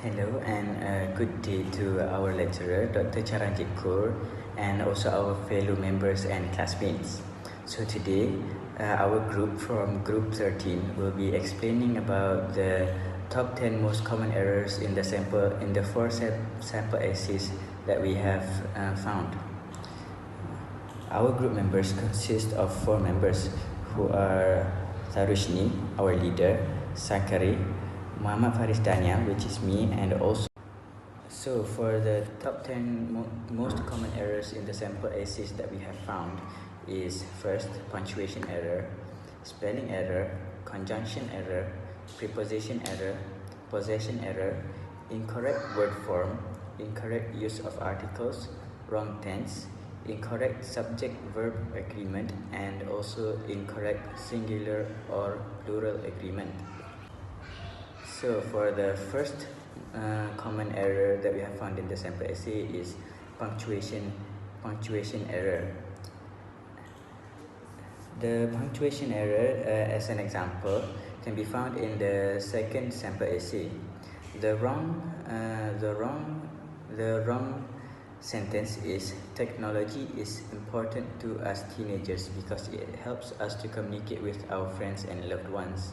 Hello and good day to our lecturer, Dr. Charanjit Kaur, and also our fellow members and classmates. So today, our group from Group 13 will be explaining about the top 10 most common errors in the four sample essays that we have found. Our group members consist of 4 members who are Sarushni, our leader, Sakari, Muhammad Faris Dania, which is me, and also. So for the top 10 most common errors in the sample essays that we have found is first, punctuation error, spelling error, conjunction error, preposition error, possession error, incorrect word form, incorrect use of articles, wrong tense, incorrect subject-verb agreement, and also incorrect singular or plural agreement. So for the first common error that we have found in the sample essay is punctuation error. The punctuation error, as an example, can be found in the second sample essay. The wrong sentence is technology is important to us teenagers because it helps us to communicate with our friends and loved ones.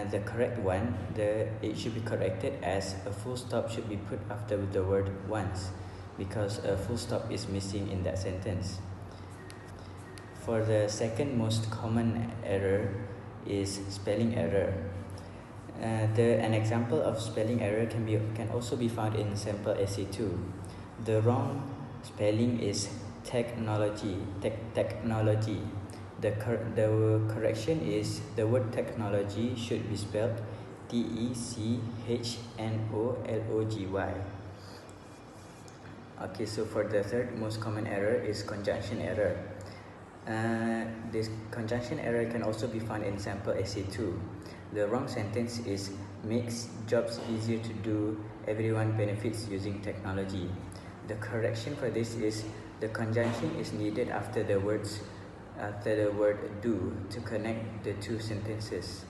The correct one, it should be corrected as a full stop should be put after the word once, because a full stop is missing in that sentence. For the second most common error is spelling error. An example of spelling error can also be found in sample essay 2. The wrong spelling is technology. The correction is the word technology should be spelled Technology. Okay, so for the third most common error is conjunction error. This conjunction error can also be found in sample essay 2. The wrong sentence is makes jobs easier to do, everyone benefits using technology. The correction for this is the conjunction is needed after the word do to connect the two sentences.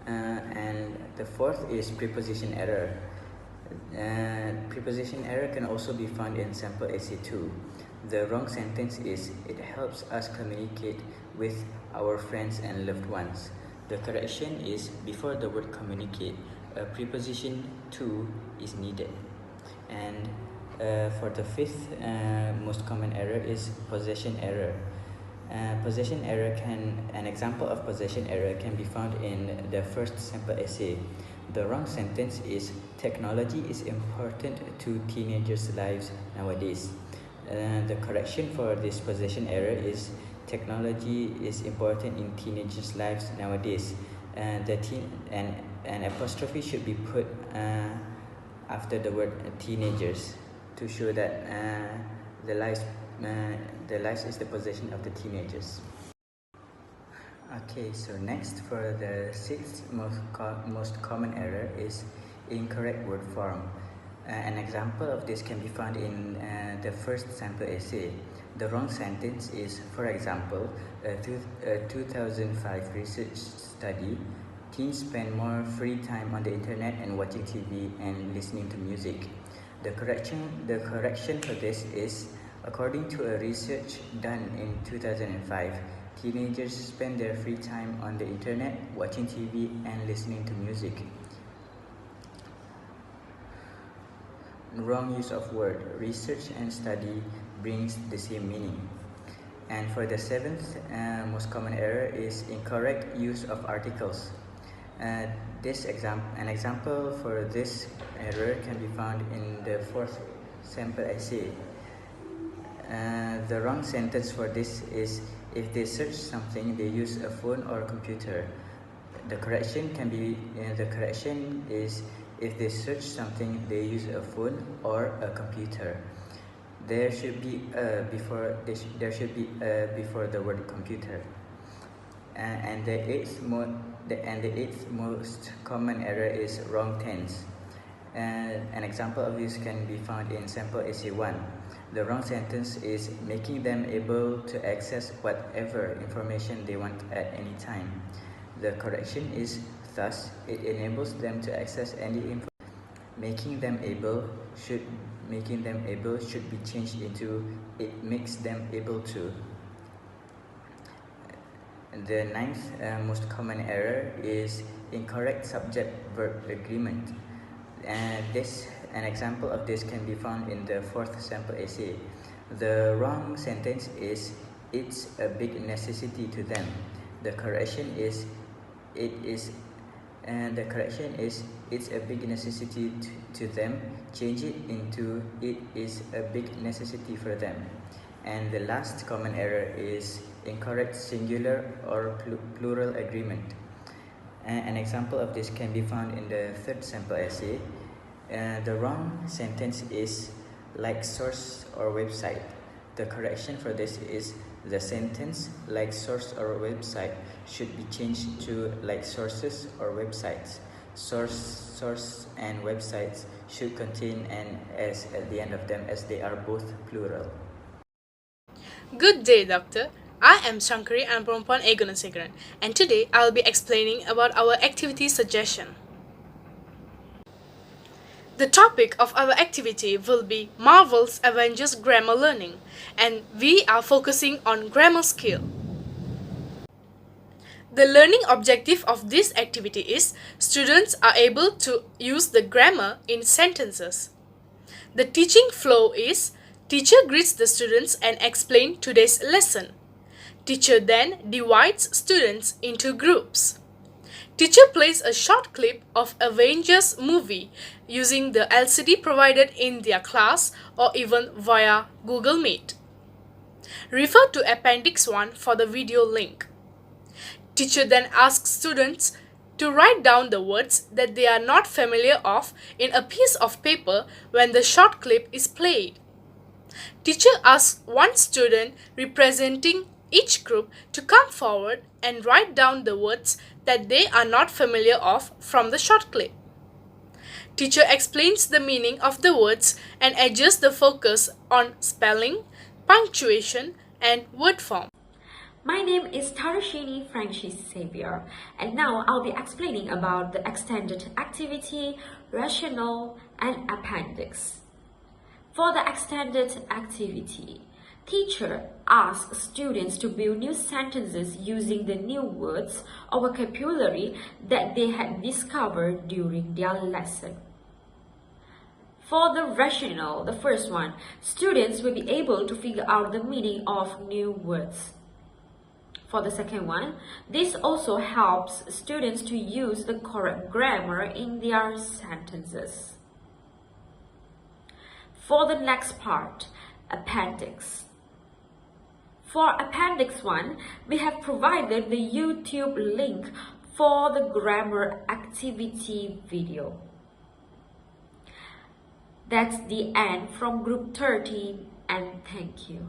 And the fourth is preposition error. Preposition error can also be found in sample essay 2. The wrong sentence is it helps us communicate with our friends and loved ones. The correction is before the word communicate, a preposition to is needed. And for the fifth most common error is possession error. An example of possession error can be found in the first sample essay. The wrong sentence is technology is important to teenagers' lives nowadays. The correction for this possession error is technology is important in teenagers' lives nowadays. An apostrophe should be put after the word teenagers to show that the lives is the possession of the teenagers. Okay, so next for the sixth most common error is incorrect word form. An example of this can be found in the first sample essay. The wrong sentence is, for example, a 2005 research study, teens spend more free time on the internet and watching TV and listening to music. The correction for this is, according to a research done in 2005, teenagers spend their free time on the internet, watching TV and listening to music. Wrong use of word. Research and study brings the same meaning. And for the seventh most common error is incorrect use of articles. An example for this error can be found in the fourth sample essay. The wrong sentence for this is if they search something, they use a phone or a computer. The correction is if they search something, they use a phone or a computer. There should be before the word computer. And the eighth most common error is wrong tense. An example of this can be found in sample essay 1. The wrong sentence is making them able to access whatever information they want at any time. The correction is Thus, it enables them to access any information. Making them able should be changed into it makes them able to. The ninth most common error is incorrect subject-verb agreement. An example of this can be found in the fourth sample essay. The wrong sentence is "It's a big necessity to them." The correction is "It's a big necessity to them." Change it into "It is a big necessity for them." And the last common error is incorrect singular or plural agreement. An example of this can be found in the third sample essay. The wrong sentence is "like source or website." The correction for this is the sentence "like source or website" should be changed to "like sources or websites." Source and websites should contain an S at the end of them, as they are both plural. Good day, Doctor. I am Shankari and Perempuan A Gunasegaran, and today I will be explaining about our activity suggestion. The topic of our activity will be Marvel's Avengers Grammar Learning, and we are focusing on grammar skill. The learning objective of this activity is students are able to use the grammar in sentences. The teaching flow is teacher greets the students and explains today's lesson. Teacher then divides students into groups. Teacher plays a short clip of Avengers movie using the LCD provided in their class or even via Google Meet. Refer to Appendix 1 for the video link. Teacher then asks students to write down the words that they are not familiar of in a piece of paper when the short clip is played. Teacher asks one student representing each group to come forward and write down the words that they are not familiar of from the short clip. Teacher explains the meaning of the words and adjusts the focus on spelling, punctuation, and word form. My name is Tarashini Francis Xavier, and now I'll be explaining about the extended activity, rationale, and appendix. For the extended activity, teacher asks students to build new sentences using the new words or vocabulary that they had discovered during their lesson. For the rationale, the first one, students will be able to figure out the meaning of new words. For the second one, this also helps students to use the correct grammar in their sentences. For the next part, appendix. For Appendix 1, we have provided the YouTube link for the grammar activity video. That's the end from Group 13, and thank you.